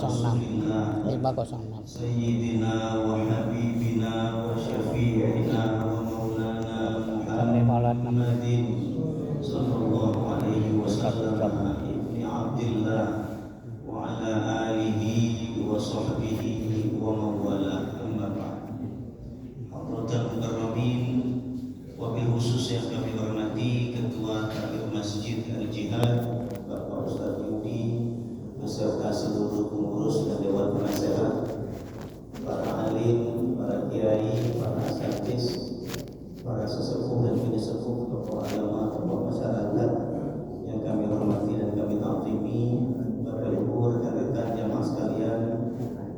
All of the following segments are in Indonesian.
506 Sayyidina wa habibina wa syafi'ina wa maulana Muhammadin sallallahu alaihi wasallam ibni Abdillah wa ala alihi wa sahbihi wa mawala. Amma ba'd. Hadratul mukarramin, wabil khusus yang kami hormati Ketua Takmir Masjid Al-Jihad Bapak Ustaz Yudi beserta seluruh pengurus dan dewan penasehat, para alim, para kiai, para asatidz, para sesepuh dan penyesepuh, tokoh agama, tokoh masyarakat yang kami hormati dan kami taatimi, Bapak Ibu, rekan-rekan jamaah sekalian,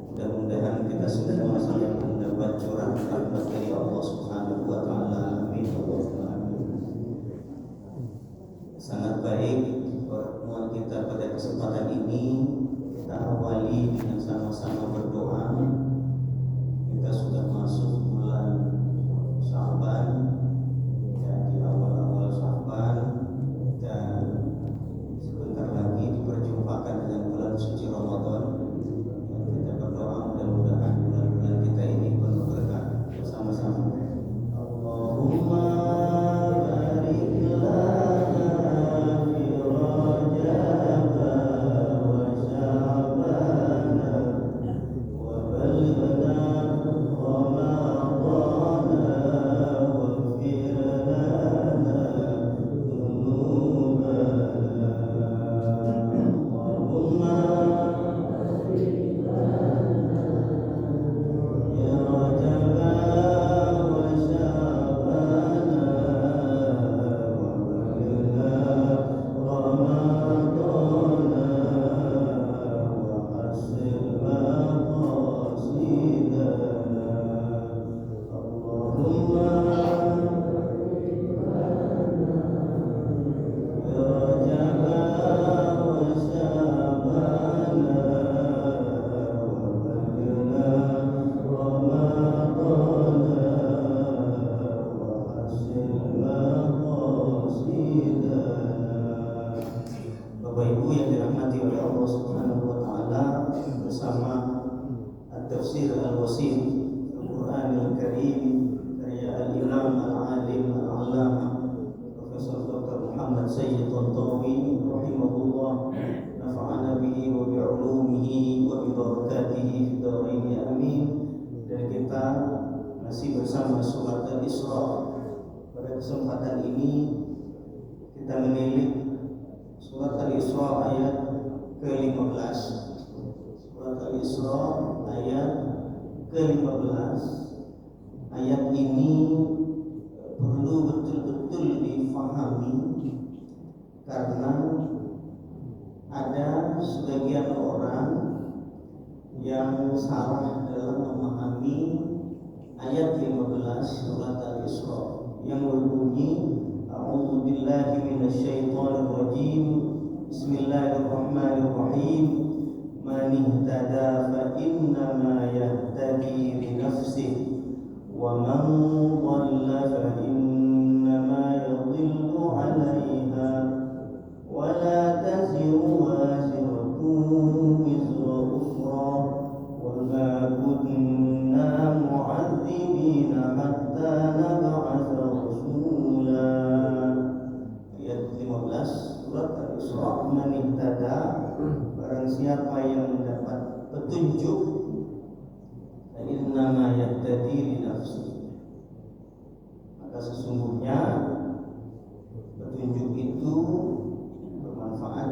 mudah-mudahan kita semua saling mendapat curahan rahmat dari Allah Subhanahu wa taala. Amin. Sangat baik pertemuan kita pada kesempatan ini. Kita awali dengan sama-sama berdoa. Kita sudah masuk bulan Sya'ban, ya, di awal-awal Sya'ban, dan sebentar lagi diperjumpakan dengan bulan suci Ramadan. Kita berdoa mudah-mudahan bulan-bulan kita ini penuh berkah bersama-sama. Allahumma barik lana fi Rajab wa Sya'ban wa ballighna Ramadan waghfir lana dhunubana. Allahumma ya Rajab wa Sya'ban wa ballighna Ramadan wa hasil maqasidana. Allahumma ya Rajab wa Sya'ban wa ballighna Ramadan wa hasil maqasidana. Bapak Ibu yang dirahmati oleh Allah Subhanahu wa taala, bersama At-Tafsir Al-Wasit Al-Qur'an Al-Karim karya Al-Imam Al-Alim Al-Allamah Profesor Dr. Muhammad Sayyid Tantawi rahimahullah, nafa'ana bihi wa bi'ulumihi wa bi barakatihi fid dharain amin. Dan kita masih bersama surat Al-Isra. Pada kesempatan ini kita menilik surat Al-Isra ayat ke-15. Surat Al-Isra ayat ke-15. Ayat ini perlu betul-betul difahami karena ada sebagian orang yang salah dalam memahami ayat 15 surat Al-Isra yang berbunyi A'udzu billahi minasyaitonir rajim. Bismillahirrahmanirrahim. Man ihtada fa innama yahtadi li nafsihi wa man dhalla fa innama yadhillu 'alaiha wa la taziru waziratun wizra ukhra wa ma kunna mu'adzibina hatta nab'atha rasula. Ayat 15 surat Al-Isra. Man ihtada, barang siapa yang mendapat petunjuk, fa innama yahtadi li nafsi, maka sesungguhnya petunjuk itu bermanfaat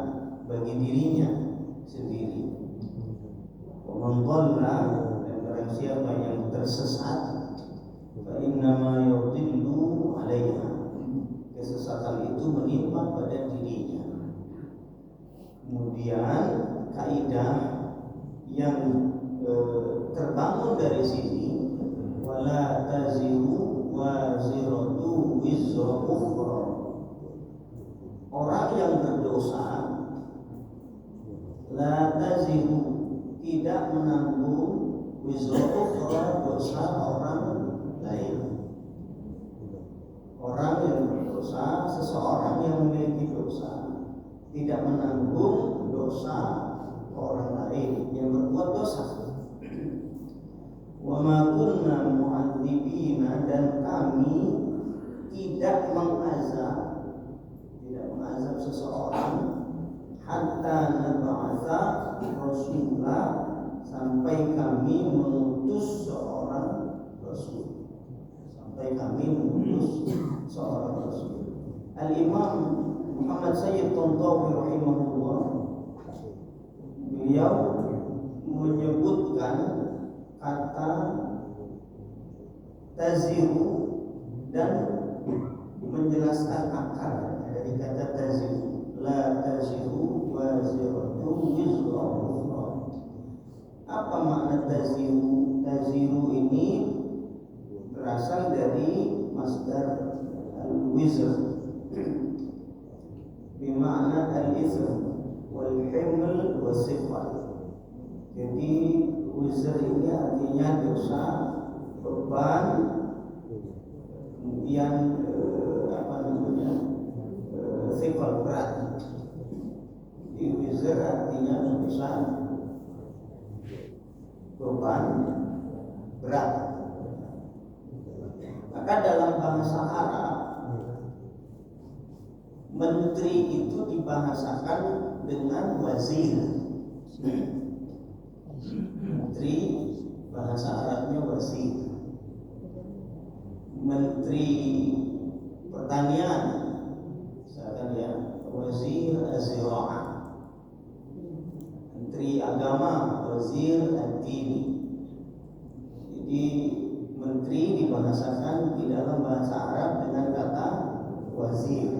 bagi dirinya sendiri. Wa man dhalla, dan barang siapa yang tersesat, fa innama yadhillu 'alaiha, kesesatan itu menimpa pada dirinya. Kemudian kaidah yang terbangun dari sini, wala taziru waziratu wizra ukhra, orang yang berdosa, la taziru, tidak menanggung, wizra ukhra, dosa orang lain. Orang yang berdosa, seseorang yang memiliki dosa, tidak menanggung dosa orang lain yang berbuat dosa. Wa ma kunna mu'adzibina, dan kami tidak mengazab seseorang hatta nab'atsa rasulah, sampai kami mengutus seorang rasul. Al-Imam Muhammad Sayyid Tontowi rahimahullah, beliau menyebutkan kata taziru dan menjelaskan akar dari kata taziru. La taziru waziratun wizra ukhra. Apa makna taziru? Taziru ini berasal dari masdar al-wizr, bermakna al-ism wal himl was-sifat. Jadi wizr ini artinya dosa, beban, kemudian sifat berat. Jadi wizr artinya dosa, beban, berat. Maka dalam bahasa Arab, menteri itu dibahasakan dengan wazir. Menteri bahasa Arabnya wazir. Menteri pertanian, misalkan ya, wazir az-zira'ah. Menteri agama, wazir ad-dini. Jadi menteri dibahasakan di dalam bahasa Arab dengan kata wazir.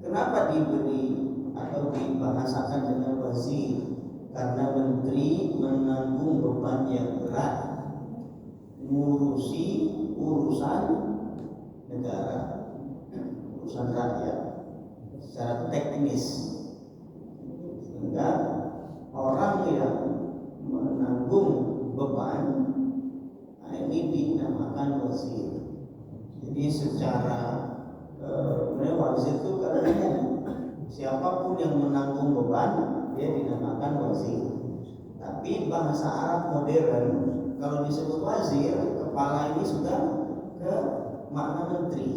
Kenapa diberi atau dibahasakan dengan wazir? Karena menteri menanggung beban yang berat, mengurusi urusan negara, urusan rakyat secara teknis. Sehingga orang yang menanggung beban, ini dinamakan wazir. Jadi secara wazir itu katanya siapapun yang menanggung beban, dia dinamakan wazir. Tapi bahasa Arab modern, kalau disebut wazir, kepala ini sudah ke makna menteri.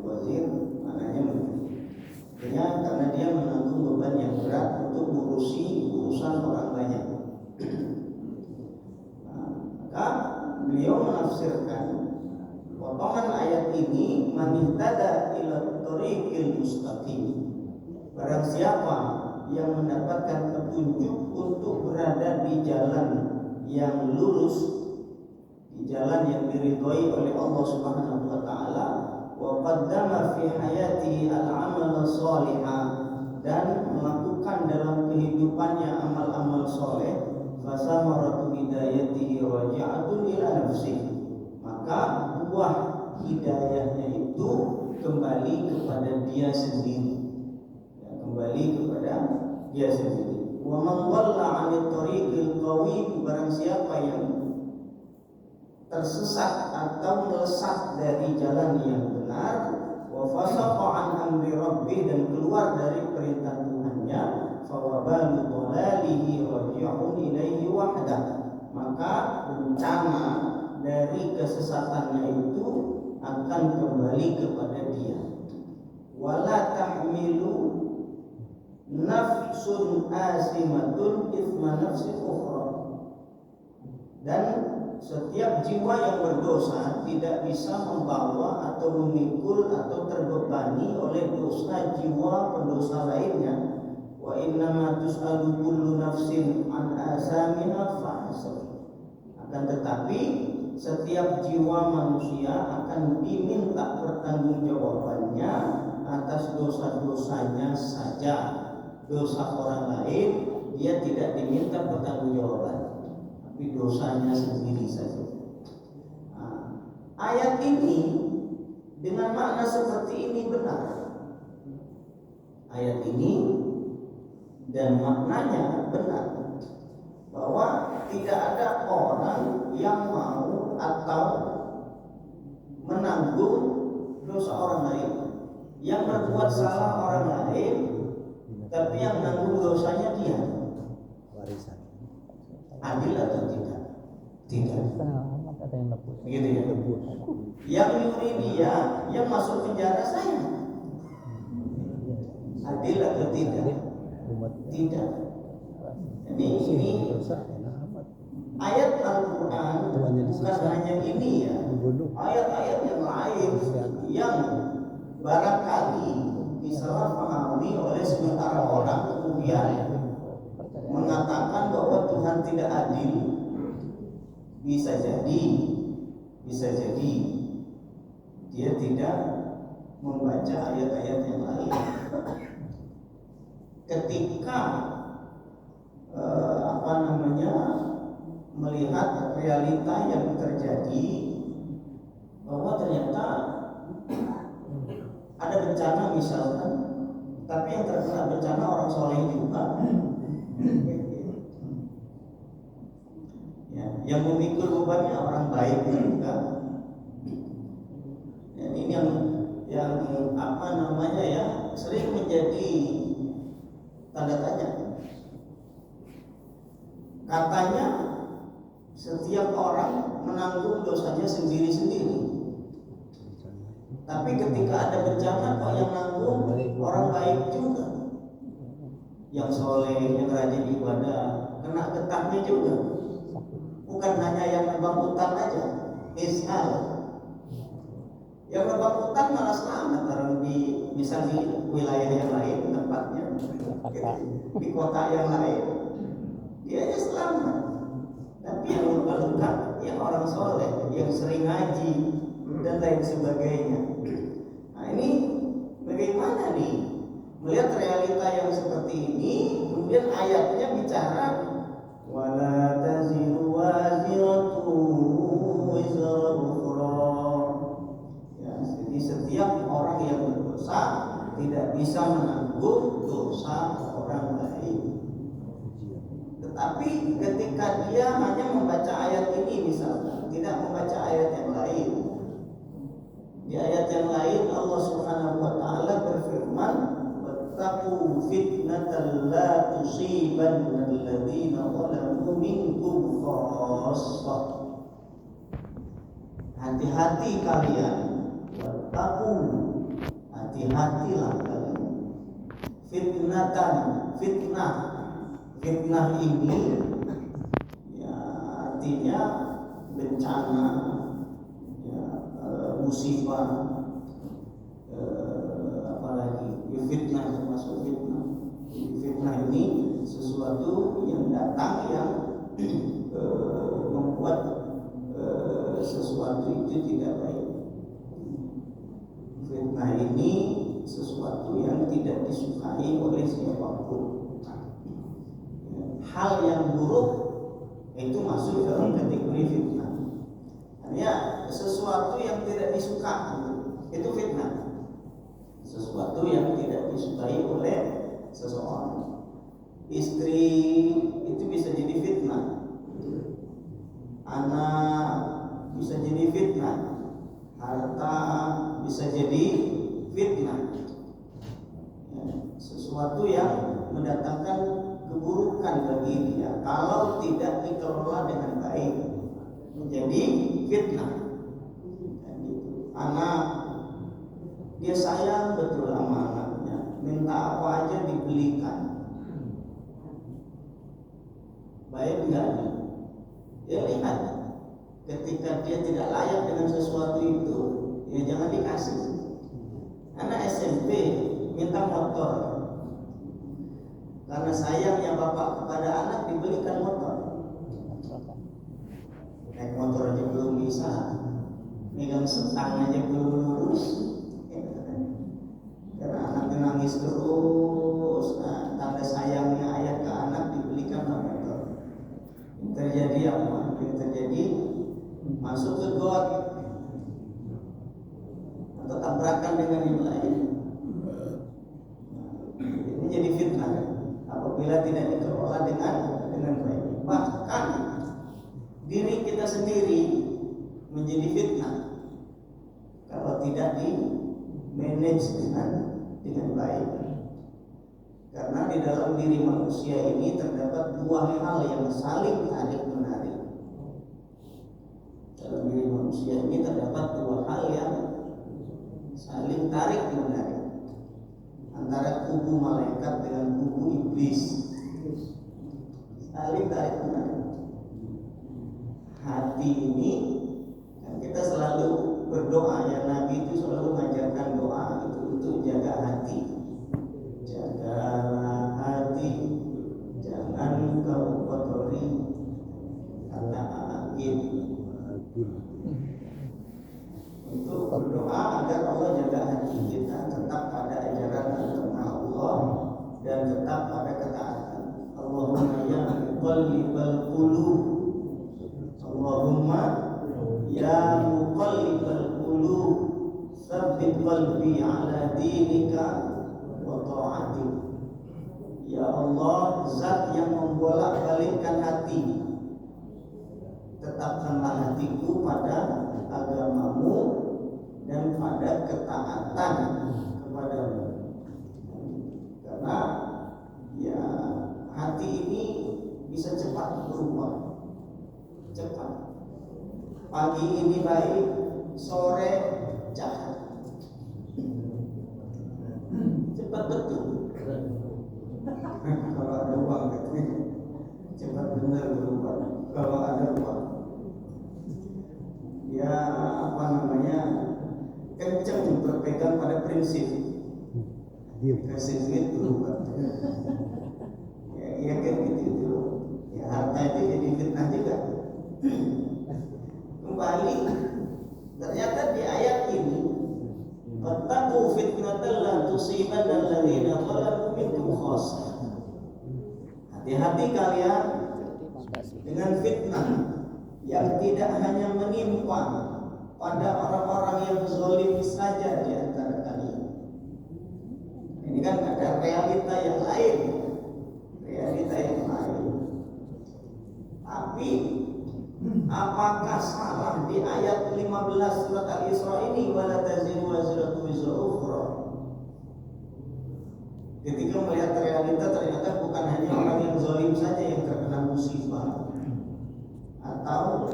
Wazir maknanya menteri. Karena dia menanggung beban yang berat untuk mengurusi urusan orang banyak. Maka beliau menafsirkan potongan ayat ini, man ihtada ila thoriqil mustaqim. Barang siapa yang mendapatkan petunjuk untuk berada di jalan yang lurus, di jalan yang diridhoi oleh Allah Subhanahu wa taala, wa qaddama fi hayati al-amal shalihah, dan melakukan dalam kehidupannya amal-amal soleh, fasamaratu hidayatihi raji'atun ila nafsihi, maka buah hidayahnya itu kembali kepada dia sendiri, kembali kepada dia sendiri. Wa man dhalla 'anil tariqil qawim, barang siapa yang tersesat atau melesat dari jalan yang benar, wa fasaqa 'an amri rabbih, dan keluar dari perintah Tuhannya, fa wabalu dhalalihi raji'un ilaihi wahdah, maka bencana dari kesesatannya itu akan kembali kepada dia. Wala tahmilu nafsun asimatun ithma nafsin ukhra, dan setiap jiwa yang berdosa tidak bisa membawa atau memikul atau terbebani oleh dosa jiwa pendosa lainnya. Wa innama tus'alu kullu nafsin an asamiha fahasab, akan tetapi setiap jiwa manusia akan diminta pertanggungjawabannya atas dosa-dosanya saja. Dosa orang lain dia tidak diminta pertanggungjawaban, tapi dosanya sendiri saja. Ayat ini dengan makna seperti ini benar. Ayat ini dan maknanya benar, bahwa tidak ada orang yang mau atau menanggung dosa orang lain. Yang berbuat salah orang lain tapi yang nanggung dosanya dia. Warisan. Adil atau tidak? Tidak. Ada yang lebih. Begitu ya. Yang nyuri dia, yang masuk penjara saya. Adil atau tidak? Tidak. Ini ayat Al-Quran bukan hanya ini ya. Ayat-ayat yang lain yang barangkali disalahpahami oleh sementara orang, kemudian mengatakan bahwa Tuhan tidak adil. Bisa jadi dia tidak membaca ayat-ayat yang lain. Ketika melihat realita yang terjadi, bahwa ternyata ada bencana misalkan, tapi yang terkena bencana orang soleh juga. Ya, yang memikul bebannya orang baik juga. Dan ini yang sering menjadi tanda tanya. Katanya setiap orang menanggung dosanya sendiri-sendiri. Tapi ketika ada bencana kok yang nanggung orang baik juga. Yang soleh, yang rajin ibadah, kena getahnya juga. Bukan hanya yang nebang utang aja. Misal yang nebang utang malah selamat kalau di wilayah yang lain tempatnya, di kota yang lain dia aja selamat. Tapi yang luka-luka, yang orang soleh, yang sering ngaji dan lain sebagainya. Nah ini bagaimana nih melihat realita yang seperti ini? Kemudian ayatnya bicara wala taziru waziratu wizra ukhra. Ya, jadi setiap orang yang berdosa tidak bisa menanggung dosa orang lain. Tetapi ketika dia hanya membaca ayat ini misalnya, tidak membaca ayat yang lain. Di ayat yang lain Allah Subhanahu wa taala berfirman, "Wattaqu fitnatan la tusibanna alladziina zalamu minkum khassah." Hati-hati kalian. Wattaqu, hati-hatilah kalian. Fitnah ini ya artinya bencana, ya, musibah, apalagi ya, fitnah termasuk fitnah. Fitnah ini sesuatu yang datang yang membuat sesuatu itu tidak baik. Fitnah ini sesuatu yang tidak disukai oleh siapapun. Hal yang buruk itu masuk dalam kategori fitnah. Hanya sesuatu yang tidak disukai itu fitnah. Sesuatu yang tidak disukai oleh seseorang. Istri itu bisa jadi fitnah. Anak bisa jadi fitnah. Harta bisa jadi fitnah. Ya, sesuatu yang mendatangkan keburukan bagi dia kalau tidak dikelola dengan baik menjadi fitnah. Anak dia sayang betul sama anaknya, minta apa aja dibelikan. Baik enggak? Dia lihat ketika dia tidak layak dengan sesuatu itu, ya jangan dikasih. Anak SMP minta motor. Karena sayangnya bapak kepada anak dibelikan motor. Naik motor aja belum bisa, megang setang aja belum lurus. Karena anaknya nangis terus, tanda sayangnya ayah ke anak dibelikan motor. Yang terjadi apa? Yang terjadi masuk ke got atau tabrakan dengan yang lain. Ini jadi fitnah apabila tidak dikelola dengan baik. Bahkan diri kita sendiri menjadi fitnah kalau tidak di manage dengan baik. Karena di dalam diri manusia ini terdapat dua hal yang saling tarik menarik. Dalam diri manusia ini terdapat dua hal yang saling tarik menarik, antara kubu malaikat dengan kubu iblis. Saling tarik menarik. Hati ini, kan kita selalu berdoa, ya Nabi itu selalu mengajarkan doa itu untuk jaga hati. Jagalah hati, jangan kau kotori kata angin. Untuk berdoa agar Allah jaga hati kita tetap pada ajaran agama Allah dan tetap pada ketaatan. Allahumma ya muqallibal qulub, Allahumma ya muqallibal qulub, tsabbit qalbi ala dinika wa ta'atik. Ya Allah, zat yang membolak-balikkan hati, tetapkanlah hatiku pada agamamu dan pada ketaatan kepadamu. Karena ya hati ini bisa cepat berubah, cepat. Pagi ini baik, sore jahat, cepat betul. Kalau ada uang, cepat benar berubah. Kalau ada uang, ya apa namanya, kencang berpegang pada prinsip. Kasih duit berubah. Ya kan gitu. Ya harta itu jadi fitnah juga. Kembali, ternyata di ayat ini, fattaqu fitnatan la tusibanna alladziina zalamu minkum khassah. Hati-hati kalian dengan fitnah yang tidak hanya menimpa pada orang-orang yang zalim saja di antara kalian. Ini kan ada realita yang lain, Tapi apakah salah di ayat 15 surat Al-Isra ini, wala taziru wazratu wizra ukhra? Ketika melihat realita, ternyata bukan hanya orang yang zalim saja yang terkena musibah atau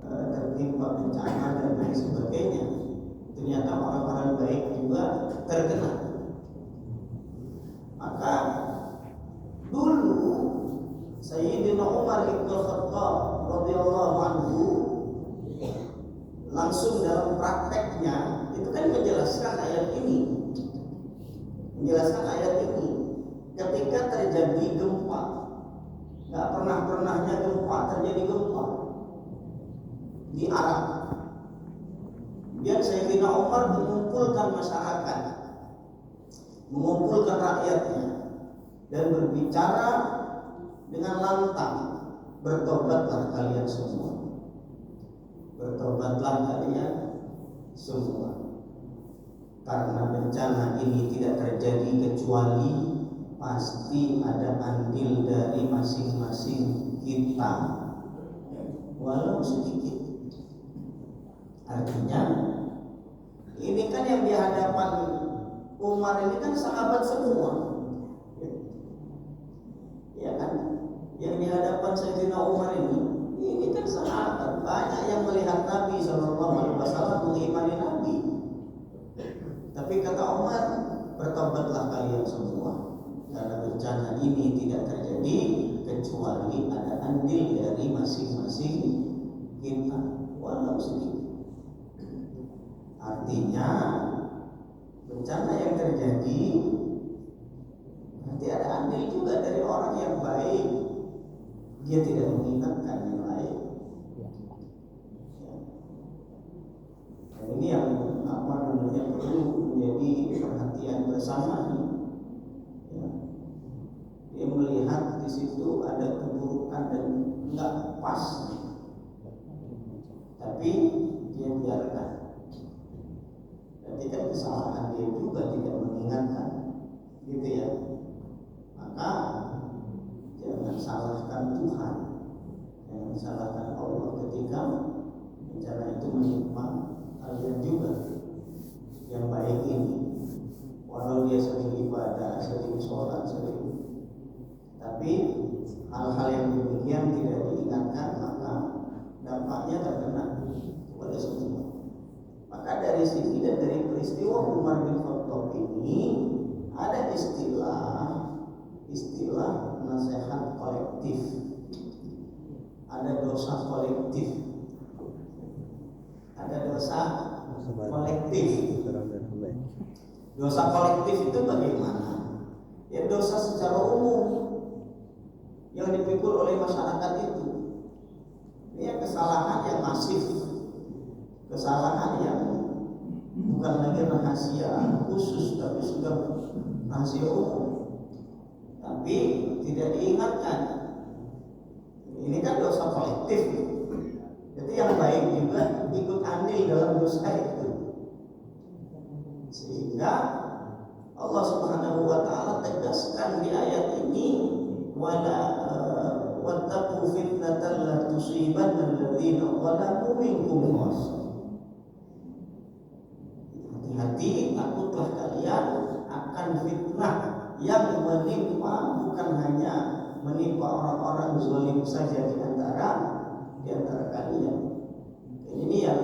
tertimpa bencana dan lain sebagainya. Ternyata orang-orang baik juga terkena. Maka dulu Sayyidina Umar bin Khattab radhiyallahu anhu langsung dalam prakteknya itu kan menjelaskan ayat ini. Ketika terjadi gempa, nggak pernahnya gempa terjadi gempa di Arab. Dia Sayyidina Umar mengumpulkan masyarakat, mengumpulkan rakyatnya dan berbicara dengan lantang, bertobatlah kalian semua. Bertobatlah kalian semua. Karena bencana ini tidak terjadi kecuali pasti ada andil dari masing-masing kita, walau sedikit. Artinya ini kan yang di hadapan Umar ini kan sahabat semua, ya kan? Yang di hadapan Sayyidina Umar ini kan sahabat, banyak yang melihat Nabi SAW, mengimani Nabi. Tapi kata Umar, bertobatlah kalian semua, karena bencana ini tidak terjadi kecuali ada andil dari masing-masing kita, walau sedikit. Artinya bencana yang terjadi nanti ada andil juga dari orang yang baik, dia tidak mengingatkan yang lain. Dan ini yang perlu menjadi perhatian bersama. Dia melihat di situ ada keburukan dan enggak pas, tapi dia biarkan. Berarti kan kesalahan dia juga tidak mengingatkan, gitu ya. Maka jangan salahkan Tuhan, jangan salahkan Allah ketika bencana itu menimpa kalian juga. Yang baik ini, walau dia sering ibadah, sering sholat, sering dari sini dan dari peristiwa Umar bin Khattab ini ada istilah nasihat kolektif, ada dosa kolektif, ada dosa kolektif. Dosa kolektif itu bagaimana? Ya dosa secara umum yang dipikul oleh masyarakat itu. Ini kesalahan yang masif, kesalahan yang bukan lagi rahasia khusus tapi sudah rahasia umum, tapi tidak diingatkan. Ini kan dosa kolektif, jadi yang baik juga ikut andil dalam dosa itu, sehingga Allah Subhanahu wa taala tegaskan di ayat ini, wattaqu fitnatan la tusibanna alladziina zalamu minkum khassah. Hati-hati, takutlah kalian akan fitnah yang menimpa bukan hanya menimpa orang-orang zalim saja di antara kalian. Ini yang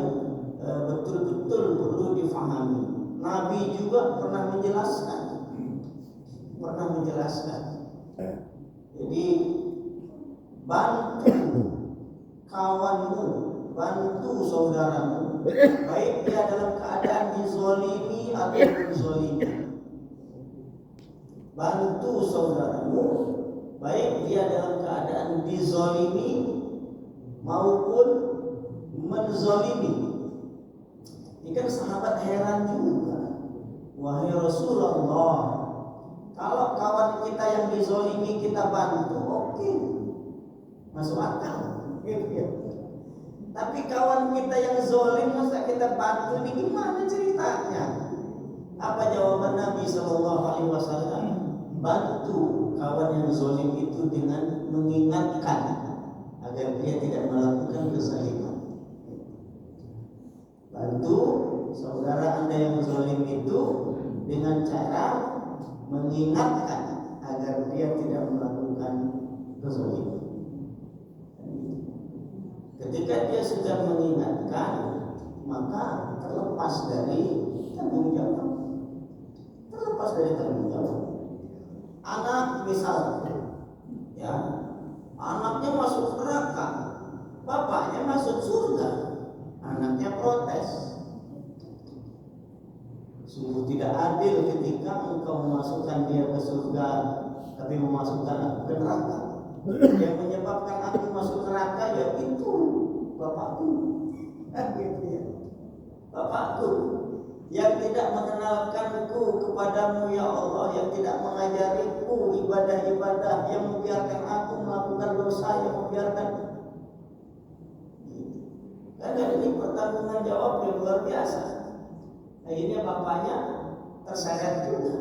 betul-betul perlu difahami. Nabi juga pernah menjelaskan. Jadi bantu kawanmu, bantu saudaramu, baik dia dalam keadaan dizolimi ataupun zolimi. Bantu saudaramu, baik dia dalam keadaan dizolimi maupun menzolimi. Ini kan sahabat heran juga. Wahai Rasulullah, kalau kawan kita yang dizolimi kita bantu, oke, masuk akal, gitu ya. Tapi kawan kita yang zolim masa kita bantu, ini gimana ceritanya? Apa jawaban Nabi SAW? Bantu kawan yang zolim itu dengan mengingatkan agar dia tidak melakukan kezaliman. Bantu saudara Anda yang zalim itu dengan cara mengingatkan agar dia tidak melakukan kezaliman. Ketika dia sudah mengingatkan, maka terlepas dari tanggung jawab. Anak misalnya, ya, anaknya masuk neraka, bapaknya masuk surga. Anaknya protes. Sungguh tidak adil ketika engkau memasukkan dia ke surga tapi memasukkan aku ke neraka. Yang menyebabkan aku masuk neraka ya itu bapakku. Gitu ya. Bapakku yang tidak mengenalkanku kepadamu ya Allah, yang tidak mengajariku ibadah-ibadah, yang membiarkan aku melakukan dosa, yang membiarkan. Karena ini pertanggungan jawab yang luar biasa. Akhirnya bapaknya terseret juga.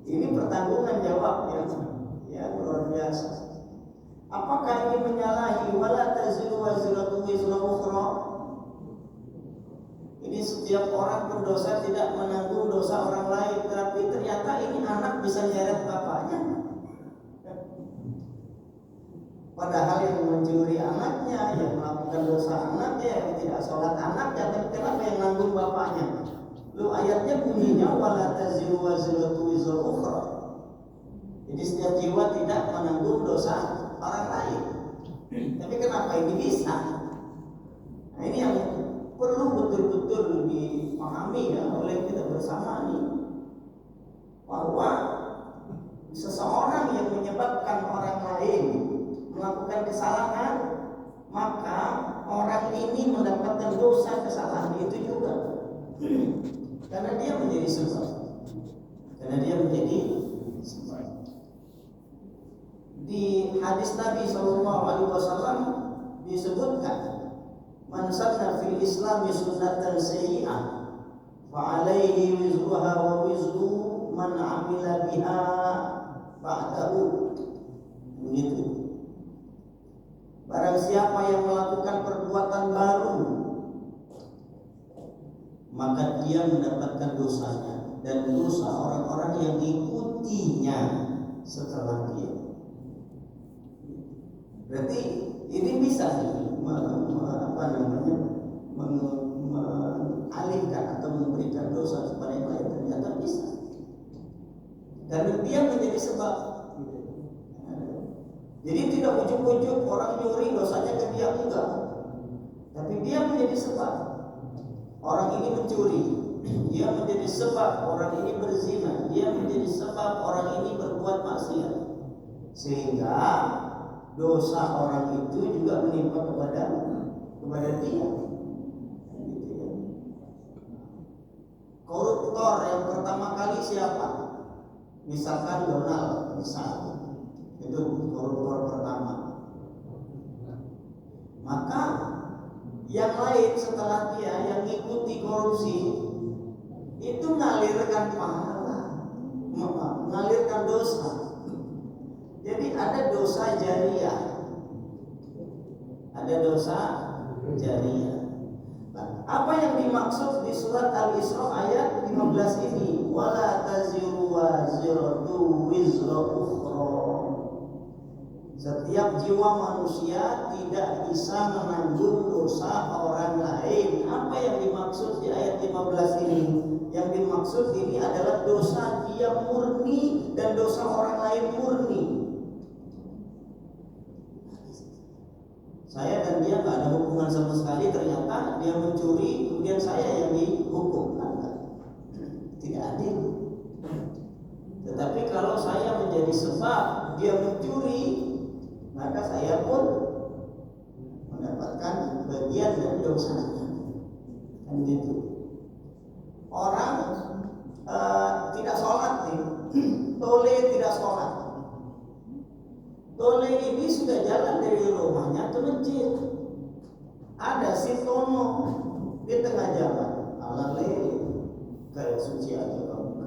Ini pertanggungan jawab yang luar biasa. Apakah ini menyalahi wala taziru waziratu wizra ukhra? Ini setiap orang berdosa tidak menanggung dosa orang lain, tapi ternyata ini anak bisa nyeret bapaknya. Padahal yang mencuri anaknya, yang melakukan dosa anaknya, yang tidak sholat anaknya, tapi kenapa yang nanggung bapaknya? Lu ayatnya bunyinya wala taziru waziratu wizra ukhra. Jadi setiap jiwa tidak menanggung dosa orang lain. Tapi kenapa ini bisa? Nah ini yang perlu betul-betul dipahami ya oleh kita bersama nih, bahwa seseorang yang menyebabkan orang lain melakukan kesalahan, maka orang ini mendapatkan dosa kesalahan itu juga, karena dia menjadi sebab. Di hadis Nabi SAW disebutkan, man sanna fil Islami sunnatan sayyi'ah fa alaihi wizruha wa wizru man amila biha ba'dahu. Begitu. Barang siapa yang melakukan perbuatan baru, maka dia mendapatkan dosanya dan dosa orang-orang yang mengikutinya setelah dia. Berarti ini bisa mengalihkan atau memberikan dosa kepada yang lain, ternyata bisa. Dan dia menjadi sebab. Jadi tidak ujuk-ujuk orang nyuri dosanya ke dia, enggak. Tapi dia menjadi sebab. Orang ini mencuri, dia menjadi sebab orang ini berzina, dia menjadi sebab orang ini berbuat maksiat. Sehingga dosa orang itu juga menimpa kepada dia. Koruptor yang pertama kali siapa? Misalkan Donald, itu koruptor pertama. Maka yang lain setelah dia yang ikuti korupsi itu mengalirkan pahala, mengalirkan dosa. Jadi ada dosa jariah, ada dosa jariah. Nah, apa yang dimaksud di surat Al-Isra ayat 15 ini? Wala taziru waziratu wizra ukhra. Setiap jiwa manusia tidak bisa menanggung dosa orang lain. Apa yang dimaksud di ayat 15 ini? Yang dimaksud ini adalah dosa dia murni dan dosa orang lain murni. Saya dan dia gak ada hubungan sama sekali, ternyata dia mencuri, kemudian saya yang dihukum. Tidak adil. Tetapi kalau saya menjadi sebab dia mencuri, maka saya pun mendapatkan bagian dari dosanya. Kan gitu. Orang tidak sholat nih, tole tidak sholat. Tole ini sudah jalan dari rumahnya ke masjid. Ada si Tono di tengah jalan, ala lele, kayak suci aja kamu.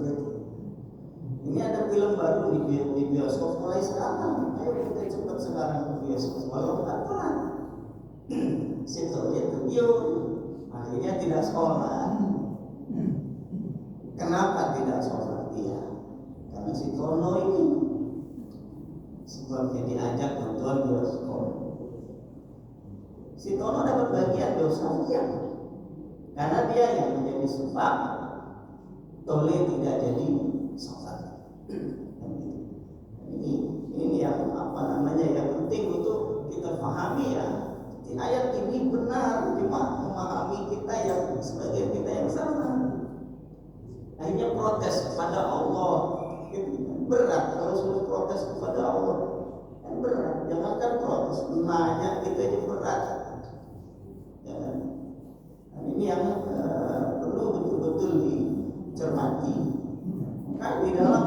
Ini ada film baru di bioskop mulai sekarang. Ayo kita cepat sekarang ke bioskop. Walau pelan. Situ itu dia akhirnya tidak sholat. Kenapa tidak sholat dia? Karena si Tono ini sebabnya diajak nonton bioskop. Si Tono dapat bagian dosanya karena dia yang menjadi sebab Tole tidak jadi sholat. Ini yang yang penting untuk kita pahami ya. Di ayat ini benar, cuma memahami kita yang sebagai kita yang salah. Akhirnya protes kepada Allah. Berat kalau sudah protes kepada Allah. Kan berat. Jangankan protes, nanya kita ini berat. Ya kan? Nah, ini yang perlu betul-betul dicermati. Kan di dalam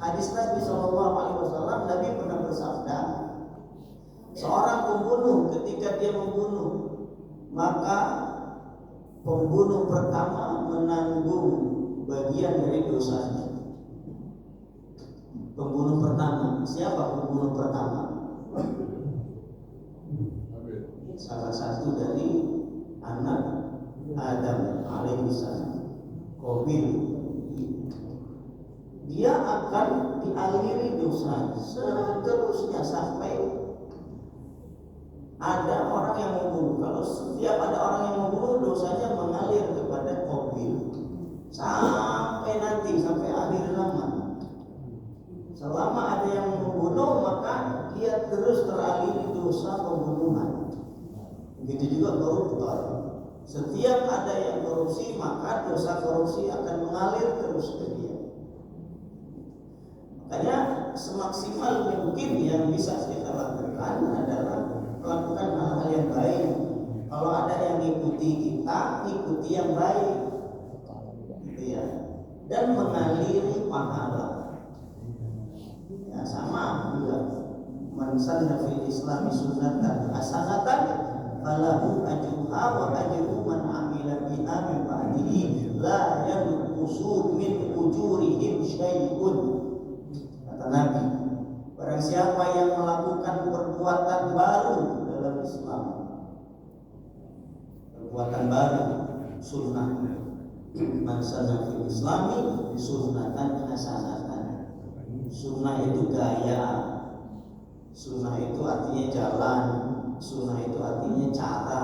hadis Nabi SAW, Nabi pernah bersabda, seorang pembunuh ketika dia membunuh, maka pembunuh pertama menanggung bagian dari dosanya. Pembunuh pertama, siapa pembunuh pertama? Salah satu dari anak Adam alaihissalam, Qabil. Dia akan dialiri dosa seterusnya sampai ada orang yang membunuh. Kalau setiap ada orang yang membunuh, dosanya mengalir kepada Qabil sampai nanti, sampai akhir zaman. Selama ada yang membunuh, maka dia terus teraliri dosa pembunuhan. Begitu juga koruptor. Setiap ada yang korupsi, maka dosa korupsi akan mengalir terus ke dia. Makanya semaksimal mungkin yang bisa kita lakukan adalah melakukan hal-hal yang baik. Kalau ada yang ikuti kita, ikuti yang baik, gitu ya. Dan mengaliri pahala. Ya, sama juga. Man sanna fil Islam sunnatan hasanatan falahu ajruha wa ajru man amila biha min ba'dihi la yanqusu min ujurihim syai'un. Kata Nabi, barang siapa yang melakukan perbuatan baru dalam Islam, perbuatan baru, sunnah, man sanna fil Islami sunnatan hasanatan. Sunnah itu gaya, sunnah itu artinya jalan, sunnah itu artinya cara.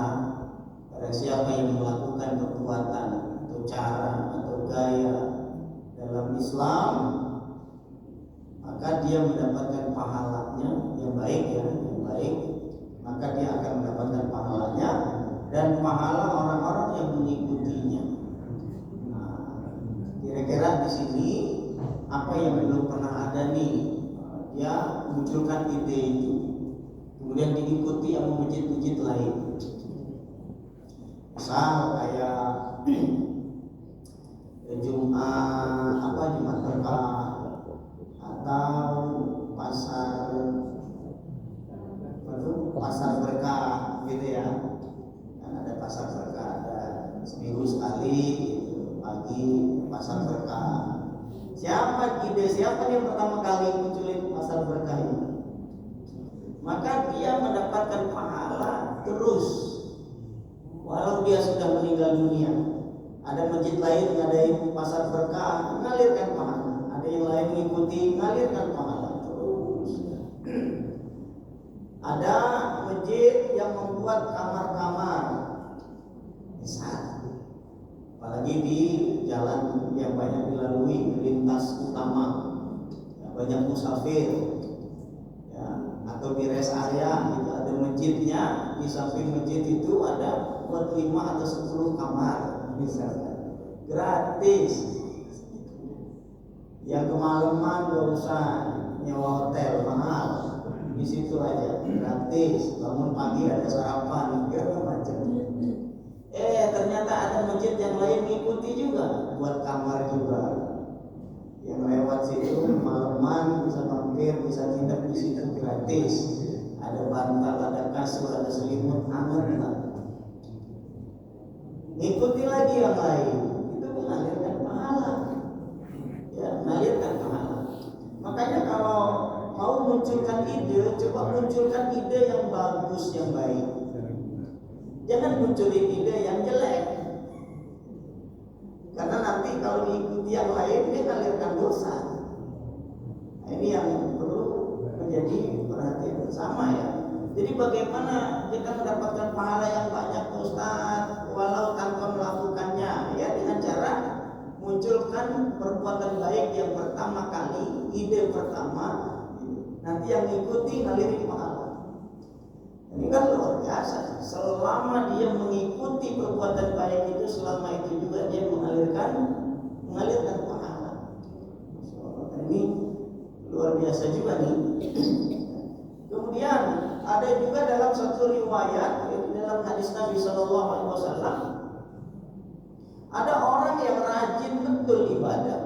Pada Barang siapa yang melakukan perbuatan atau cara atau gaya dalam Islam, maka dia mendapatkan pahalanya yang baik ya, yang baik. Maka dia akan mendapatkan pahalanya dan pahala orang-orang yang mengikutinya. Nah, kira-kira di sini apa yang belum pernah ada nih? Dia munculkan ide itu, kemudian diikuti sama masjid-masjid lain. Misal kayak Jumat berkah atau pasar berkah gitu ya. Kan ada pasar berkah, ada seminggu sekali gitu, pagi pasar berkah. Siapa yang pertama kali munculin pasar berkah ini? Maka dia mendapatkan pahala terus walau dia sudah meninggal dunia. Ada masjid lain ngadain pasar berkah, mengalirkan pahala. Ada yang lain mengikuti, mengalirkan pahala terus. Ada masjid yang membuat kamar-kamar, misal, apalagi di jalan yang banyak dilalui, lintas utama, ya, banyak musafir, ya, atau di rest area itu ada masjidnya. Di samping masjid itu ada buat 5 atau 10 kamar, misalnya, gratis. Yang kemalaman gak usah nyewa hotel mahal, di situ aja gratis. Bangun pagi ada sarapan segala macam. Ternyata ada masjid yang lain mengikuti juga, buat kamar juga. Yang lewat situ malaman bisa mampir, bisa nginep di situ gratis. Ada bantal, ada kasur, ada selimut, aman lah. Ikuti lagi yang lain, itu mengalirkan pahala. Ya, mengalirkan pahala. Makanya kalau mau munculkan ide, coba munculkan ide yang bagus, yang baik. Jangan munculin ide yang jelek. Karena nanti kalau diikuti yang lain, dia mengalirkan dosa. Nah, ini yang perlu menjadi perhatian bersama ya. Jadi bagaimana kita mendapatkan pahala yang banyak, Ustaz, walau tanpa melakukannya, ya dengan cara munculkan perbuatan baik yang pertama kali, ide pertama, nanti yang mengikuti ngalirin pahala. Ini kan luar biasa. Selama dia mengikuti perbuatan baik itu, selama itu juga dia mengalirkan pahala. Ini luar biasa juga nih. Kemudian ada juga dalam satu riwayat, dalam hadis Nabi Shallallahu Alaihi Wasallam, ada orang yang rajin betul ibadah,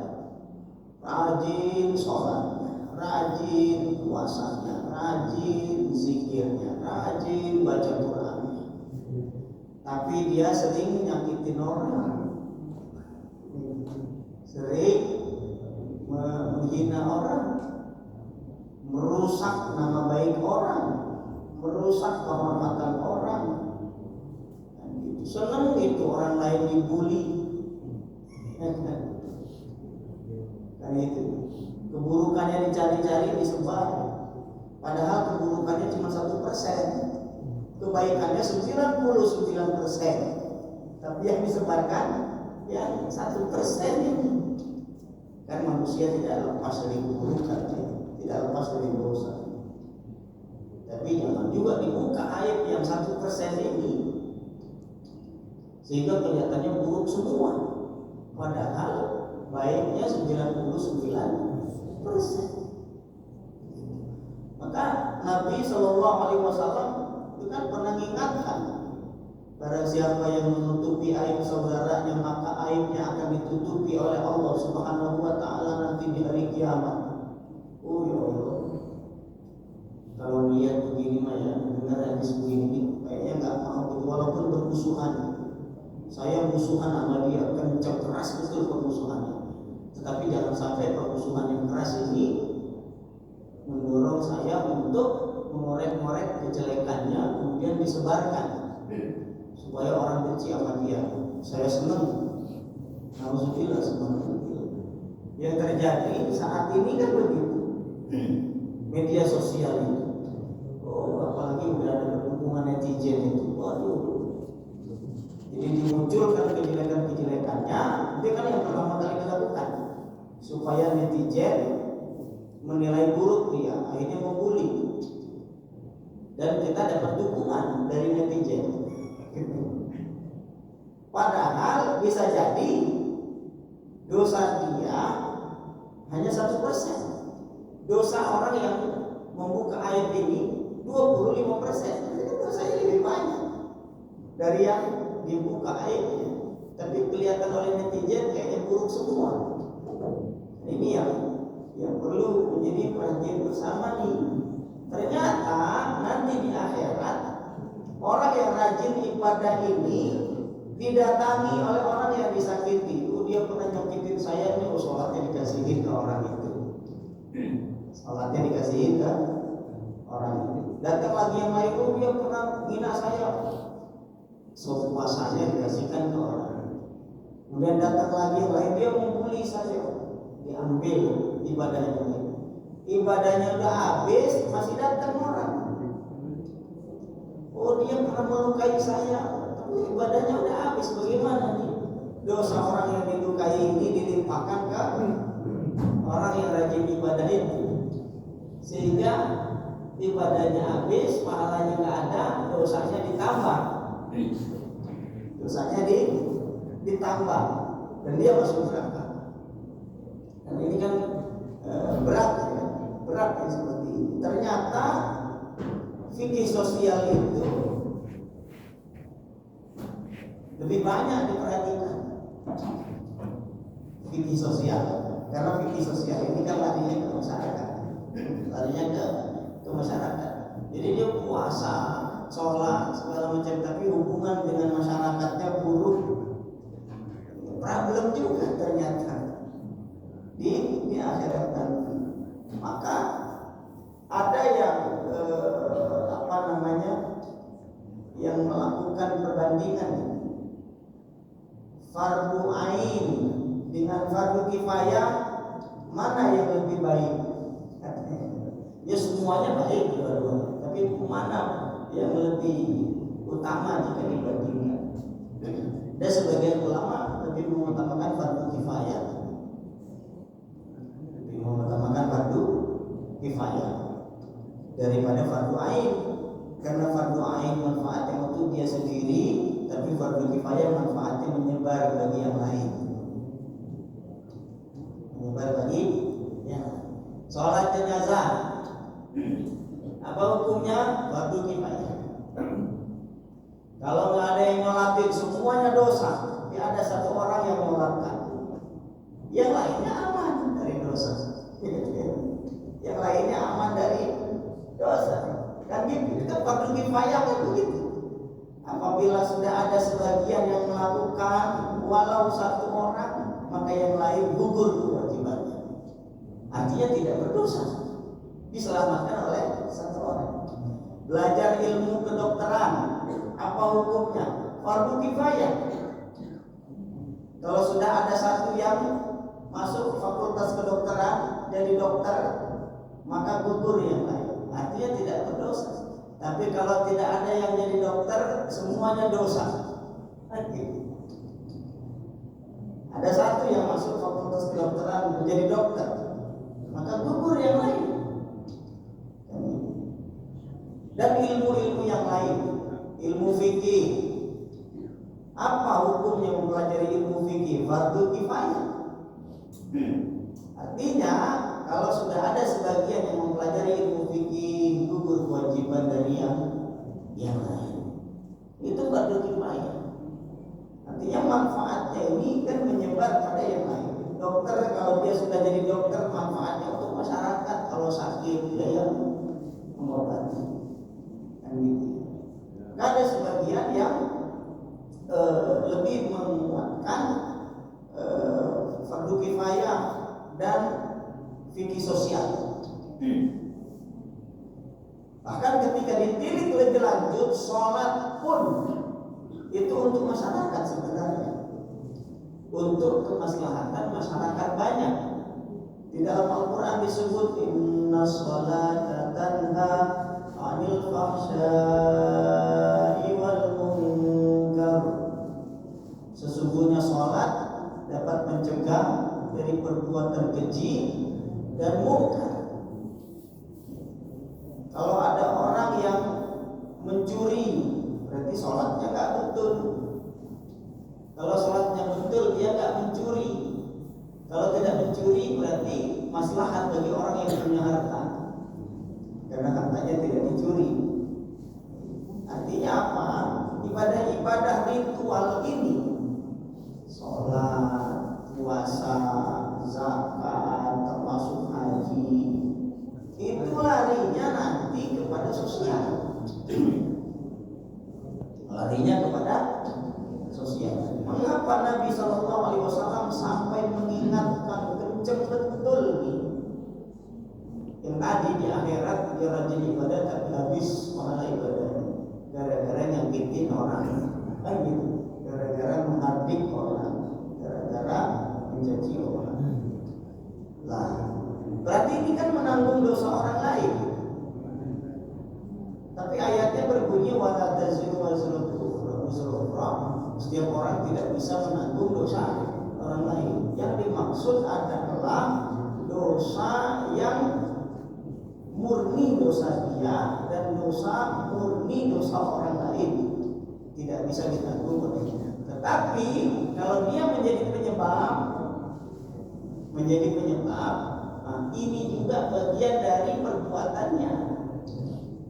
rajin sholatnya, rajin puasanya, rajin zikirnya, rajin baca Qurannya, tapi dia sering nyakitin orang, sering menghina orang, merusak nama baik orang, merusak kehormatan orang. Senang itu orang lain dibully. Kan itu keburukannya dicari-cari, disebar. Padahal keburukannya cuma 1%, kebaikannya 99%. Tapi yang disebarkan yang 1% ini. Kan manusia tidak lepas dari keburukan, tidak lepas dari dosa. Tapi jangan juga dibuka aib yang 1% ini, sehingga kelihatannya buruk semua. Padahal baiknya 99%. Maka Nabi Shallallahu Alaihi Wasallam itu kan pernah mengingatkan, barang siapa yang menutupi aib saudaranya, maka aibnya akan ditutupi oleh Allah Subhanahu Wa Taala nanti di hari kiamat. Oh ya Allah, kalau lihat begini mah ya, dengar hadis begini, kayaknya nggak mau gitu, walaupun bermusuhan. Saya musuhan sama dia, kencang keras betul permusuhannya. Tetapi jangan sampai permusuhan yang keras ini mendorong saya untuk mengorek-ngorek kejelekannya, kemudian disebarkan supaya orang benci sama dia. Saya senang. Alhamdulillah, sebenarnya yang terjadi saat ini kan begitu. Media sosial itu, apalagi udah ada dukungan netizen itu, waduh, menilai buruk dia, akhirnya membuli, dan kita dapat dukungan dari netizen. Padahal bisa jadi dosa dia hanya 1%. Dosa orang yang membuka aib ini 25%. Itu dosanya lebih banyak dari yang dibuka aibnya. Tapi kelihatan oleh netizen kayaknya buruk semua. Ini yang perlu menjadi perhatian bersama nih. Ternyata nanti di akhirat orang yang rajin ibadah ini didatangi oleh orang yang disakiti. Dia pernah nyakitin saya nih, sholatnya dikasihin ke orang itu. Sholatnya dikasihin ke orang itu. Datang lagi yang lain, dia pernah hina saya. Puasanya dikasihkan ke orang. Kemudian datang lagi yang lain, dia membuli saya. Diambil ibadahnya. Ibadahnya udah habis, masih datang orang. Oh, dia pernah melukai saya, tapi ibadahnya udah habis. Bagaimana nih? Dosa orang yang dilukai ini dilimpahkan ke orang yang rajin ibadah itu, sehingga ibadahnya habis, pahalanya nggak ada, dosanya ditambah. Dosanya ditambah, dan dia masuk neraka. Dan ini kan berat ya seperti ini. Ternyata fikih sosial itu lebih banyak diperhatikan. Fikih sosial, karena fikih sosial ini kan larinya ke masyarakat, ke masyarakat. Jadi dia puasa, sholat, segala macam, tapi hubungan dengan masyarakatnya buruk. Problem juga ternyata di akhirat nanti. Maka ada yang yang melakukan perbandingan fardu ain dengan fardu kifayah, mana yang lebih baik? Ya semuanya baik dua-duanya, tapi mana yang lebih utama jika dibandingkan? Dan sebagian ulama lebih mengutamakan fardu kifayah, daripada fardu ain, karena fardu ain manfaatnya untuk dia sendiri, tapi fardu kifayah manfaatnya menyebar bagi yang lain. Menyebar bagi ya. Salat jenazah, apa hukumnya? Fardu kifayah. Kalau nggak ada yang nyolatin, semuanya dosa. Tapi ada satu orang yang menyolatkan, yang lainnya aman dari dosa. Yang lainnya aman dari dosa. Kan gitu. Itu fardu kifayah kan begitu. Apabila sudah ada sebagian yang melakukan walau satu orang, maka yang lain gugur kewajibannya. Artinya tidak berdosa, diselamatkan oleh satu orang. Belajar ilmu kedokteran, apa hukumnya? Fardu kifayah. Kalau sudah ada satu yang masuk fakultas kedokteran jadi dokter, maka gugur yang lain. Artinya tidak berdosa. Tapi kalau tidak ada yang jadi dokter, semuanya dosa. Ada satu yang masuk fakultas kedokteran menjadi dokter, maka gugur yang lain. Dan ilmu-ilmu yang lain, ilmu fikih, apa hukumnya mempelajari ilmu fikih? Fardu kifayah. Artinya kalau sudah ada sebagian yang mempelajari ilmu fikih, gugur kewajiban dari yang lain. Itu fardu kifayah. Artinya manfaatnya ini kan menyebar pada yang lain. Dokter kalau dia sudah jadi dokter, manfaatnya untuk masyarakat. Kalau sakit dia yang mengobati. Kan gitu. Ada sebagian yang lebih menguatkan fardu kifayah dan fikih sosial. Bahkan ketika ditilik lebih lanjut, sholat pun itu untuk masyarakat sebenarnya, untuk kemaslahatan masyarakat banyak. Di dalam Al-Quran disebut inna sholata tanha 'anil fahsya'i wal munkar. Sesungguhnya sholat dapat mencegah dari perbuatan keji dan munkar. mencuri, berarti sholatnya nggak betul. Kalau sholatnya betul, dia nggak mencuri. Kalau tidak mencuri, berarti maslahat bagi orang yang punya harta, karena hartanya tidak dicuri. Artinya apa? Ibadah-ibadah ritual ini, sholat, puasa, zakat, termasuk haji, itu larinya nanti kepada sosial. Larinya kepada sosial. Mengapa Nabi SAW sampai mengingatkan kenceng betul nih? Yang tadi di akhirat dia rajin ibadah tapi habis pahala ibadahnya gara-gara nyakitin orang, kan gitu. Gara-gara menghardik orang, gara-gara mencaci orang. Lah, berarti ini kan menanggung dosa orang lain. Tapi ayatnya berbunyi wala taziru wazratu ukhra. Setiap orang tidak bisa menanggung dosa orang lain. Yang dimaksud adalah dosa yang murni dosa dia dan dosa murni dosa orang lain tidak bisa ditanggung olehnya. Tetapi kalau dia menjadi penyebab, nah ini juga bagian dari perbuatannya,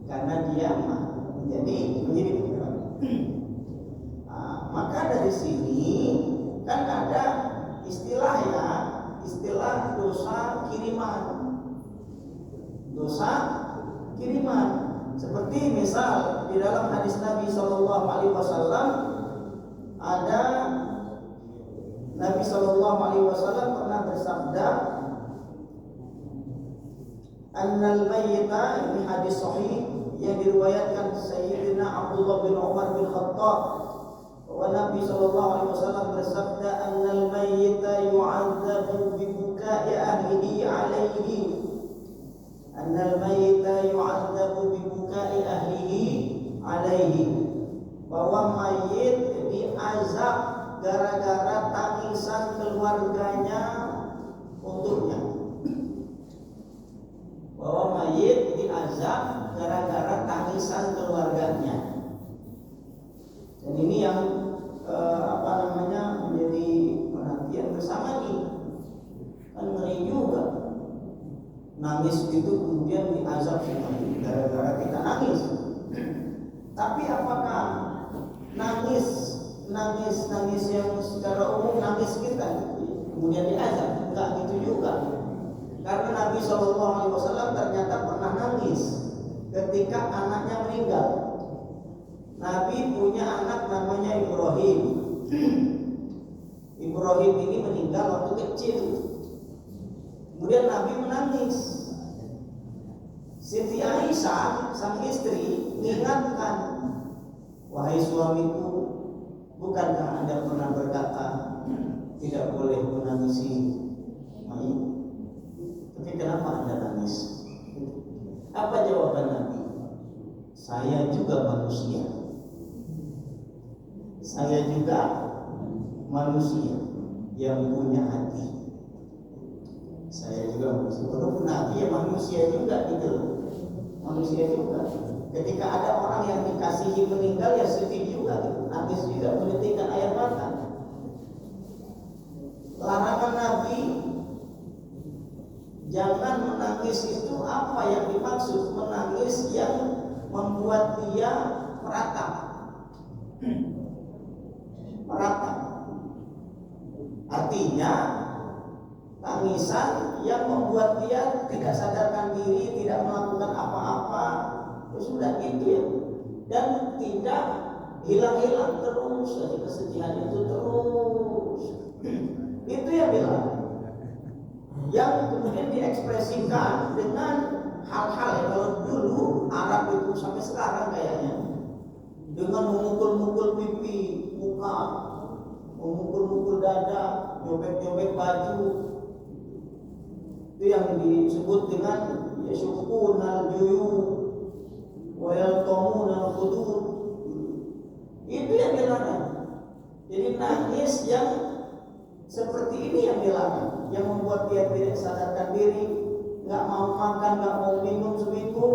karena dia menjadi penyebab. Maka dari sini kan ada istilah dosa kiriman. Seperti misal di dalam hadis Nabi SAW ada Nabi SAW pernah bersabda, Annal mayyita, ini hadis sahih yang diriwayatkan Sayyidina Abdullah bin Umar bin Khattab, bahwa Nabi SAW bersabda, Annal mayyita yu'adzabu bi bukai ahlihi alaihi. Annal mayyita yu'adzabu bi bukai ahlihi alaihi. Bahwa mayit diazab gara-gara tangisan keluarganya untuknya. Bahwa mayit diazab gara-gara tangisan keluarganya. Dan ini yang menjadi perhatian bersama nih. Kan ngeri juga. Nangis itu kemudian diazab semuanya gara-gara kita nangis. Tapi apakah nangis yang secara umum nangis kita kemudian diazab? Enggak gitu juga. Karena Nabi SAW ternyata pernah nangis ketika anaknya meninggal. Nabi punya anak namanya Ibrahim. Ibrahim ini meninggal waktu kecil. Kemudian Nabi menangis. Siti Aisyah sang istri mengingatkan, wahai suamiku, bukankah Anda pernah berkata tidak boleh menangisi mayit? Tapi kenapa Anda nangis? Apa jawaban Nabi? Saya juga manusia. Saya juga manusia yang punya hati. Saya juga manusia. Walaupun Nabi ya manusia juga gitu. Manusia juga. Ketika ada orang yang dikasihi meninggal ya sedih juga gitu. Nangis juga, menitikkan air mata. Larangan Nabi jangan menangis itu apa yang dimaksud? Menangis yang membuat dia meratap. Artinya tangisan yang membuat dia tidak sadarkan diri, tidak melakukan apa-apa, sudah gitu ya. Dan tidak hilang-hilang terus saja kesedihan itu terus. Itu yang bilang. Yang kemudian diekspresikan dengan hal-hal yang kalau dulu Arab itu sampai sekarang kayaknya dengan memukul-mukul pipi, muka, memukul-mukul dada, nyobek-nyobek baju. Itu yang disebut dengan yashukunal juyu wa yaltamunal qudur. Itu yang dilarang. Jadi nangis yang seperti ini yang dilarang, yang membuat dia tidak sadarkan diri, nggak mau makan, nggak mau minum seminggu.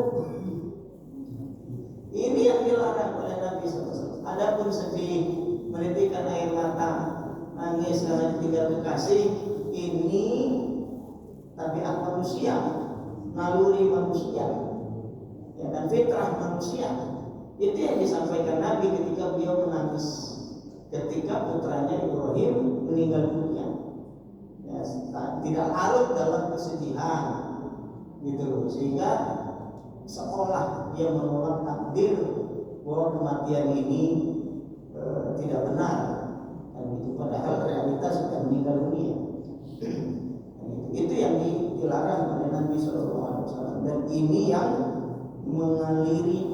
Ini yang dilarang. dilarang oleh Nabi SAW. Adapun sedih, menitikkan air mata, nangis karena ditinggal kekasih, ini tabiat manusia, naluri manusia, ya, dan fitrah manusia. Itu yang disampaikan Nabi ketika beliau menangis ketika putranya Ibrahim meninggal dunia. Ya, tidak larut dalam kesedihan, gitu, sehingga seolah dia menolak takdir bahwa kematian ini tidak benar, dan itu padahal realitas sudah meninggal dunia. Itu yang dilarang oleh Nabi SAW, dan ini yang mengaliri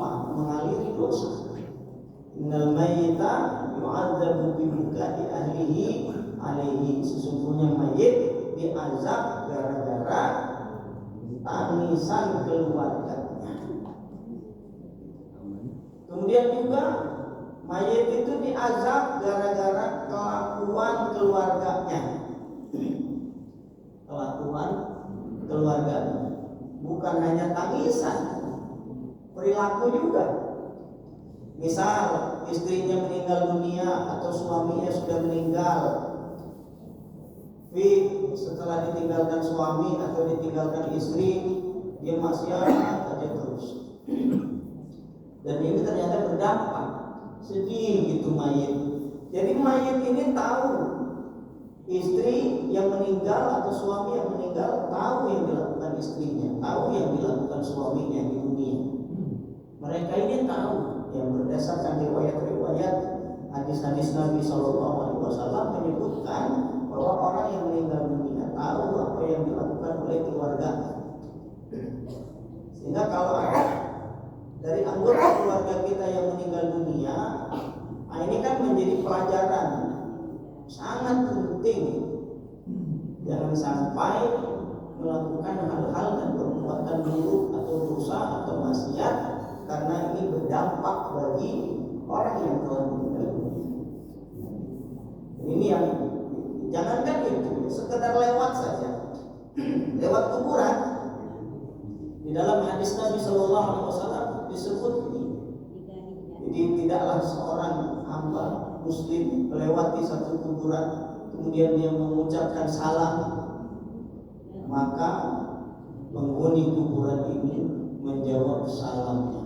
dosa. Innal mayyita yu'adzabu bi bukai ahlihi alaihi, sesungguhnya mayit diazab gara-gara tangisan keluarganya. Kemudian juga mayit itu diazab gara-gara kelakuan keluarganya. Kelakuan keluarganya, bukan hanya tangisan, perilaku juga. Misal istrinya meninggal dunia atau suaminya sudah meninggal, setelah ditinggalkan suami atau ditinggalkan istri, dia maksiat aja terus. Dan ini ternyata berdampak, sedih gitu mayit. Jadi mayit ini tahu, istri yang meninggal atau suami yang meninggal tahu yang dilakukan istrinya, tahu yang dilakukan suaminya di dunia. Mereka ini tahu, yang berdasarkan riwayat-riwayat hadis-hadis Nabi SAW menyebutkan bahwa orang yang meninggal dunia tahu apa yang dilakukan oleh keluarga. Sehingga kalau ada dari anggota keluarga kita yang meninggal dunia, nah ini kan menjadi pelajaran sangat penting. Jangan sampai melakukan hal-hal dan perbuatan buruk atau dosa atau maksiat, karena ini berdampak bagi orang yang telah meninggal dunia. Ini yang jangankan itu, sekedar lewat saja, lewat kuburan. Di dalam hadis Nabi SAW disebut ini. Jadi tidaklah seorang hamba Muslim melewati satu kuburan kemudian dia mengucapkan salam, maka penghuni kuburan ini menjawab salamnya,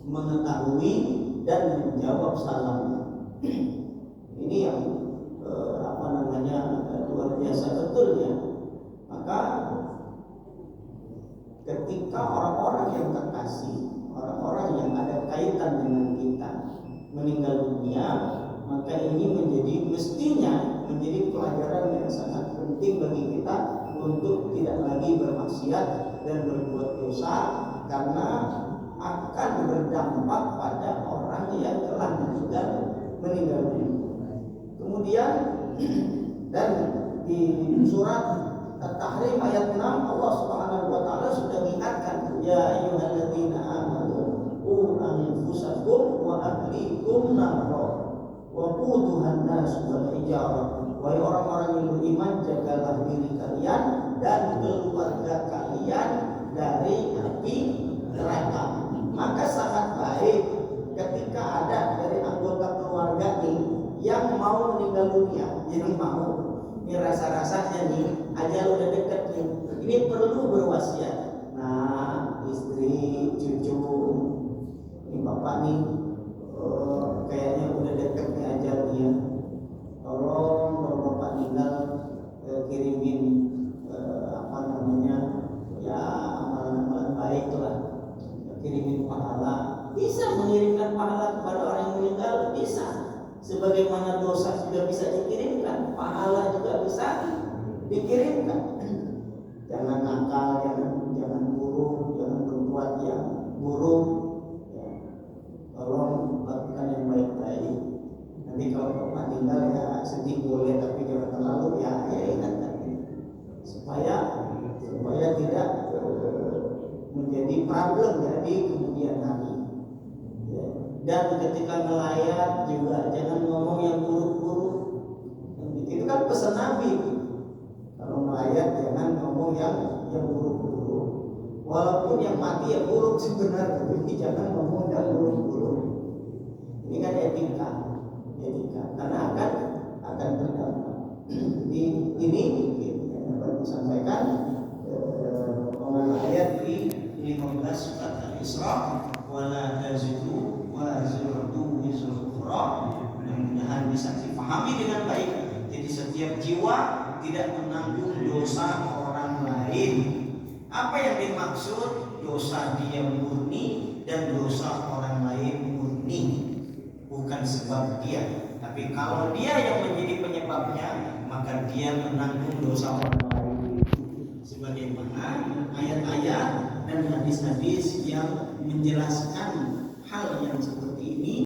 mengetahui dan menjawab salamnya. Ini yang luar biasa betul ya. Maka ketika orang-orang yang terkasih, orang-orang yang ada kaitan dengan kita meninggal dunia, maka ini mestinya menjadi pelajaran yang sangat penting bagi kita untuk tidak lagi bermaksiat dan berbuat dosa, karena akan berdampak pada orang yang telah meninggal dunia. Kemudian dan di surat At-Tahrim ayat 6 Allah Subhanahu wa taala sudah mengingatkan, ya ayyuhalladzina amanu qu anfusakum wa ahlikum nara wa quduhan nas wal hijarah. Wahai orang-orang yang beriman, jagalah diri kalian dan keluarga kalian dari api neraka. Maka sangat baik ketika ada dari anggota keluarga yang mau meninggal dunia, yang mau, ini rasa-rasanya nih, ajal udah dekat nih, ini perlu berwasiat. Nah, istri, cucu, ini bapak nih, kayaknya udah dekat nih ajalnya. Tolong kalau bapak meninggal kirimin ya amalan-amalan baik lah, kirimin pahala. Bisa mengirimkan pahala kepada orang yang meninggal, bisa. Sebagaimana dosa juga bisa dikirimkan, pahala juga bisa dikirimkan. Jangan nakal, jangan buruk, jangan berbuat yang buruk. Ya. Tolong lakukan yang baik-baik. Nanti kalau bapak tinggal ya sedih boleh, tapi jangan terlalu ya ingatkan supaya tidak menjadi problem ya di kemudian hari. Dan ketika melayat juga jangan ngomong yang buruk-buruk. Itu kan pesan Nabi. Kalau melayat jangan ngomong yang buruk-buruk. Walaupun yang mati ya buruk sebenarnya, tapi jangan ngomong yang buruk-buruk. Ini kan etika, karena akan berdampak. Jadi ini dapat disampaikan pengarang ayat di 15 surat Al-Isra, wala tazidu waziratu wizra ukhra. Mudah-mudahan bisa dipahami dengan baik. Jadi setiap jiwa tidak menanggung dosa orang lain. Apa yang dimaksud? Dosa dia murni dan dosa orang lain murni, bukan sebab dia. Tapi kalau dia yang menjadi penyebabnya, maka dia menanggung dosa orang lain. Sebagaimana ayat-ayat dan hadis-hadis yang menjelaskan hal yang seperti ini.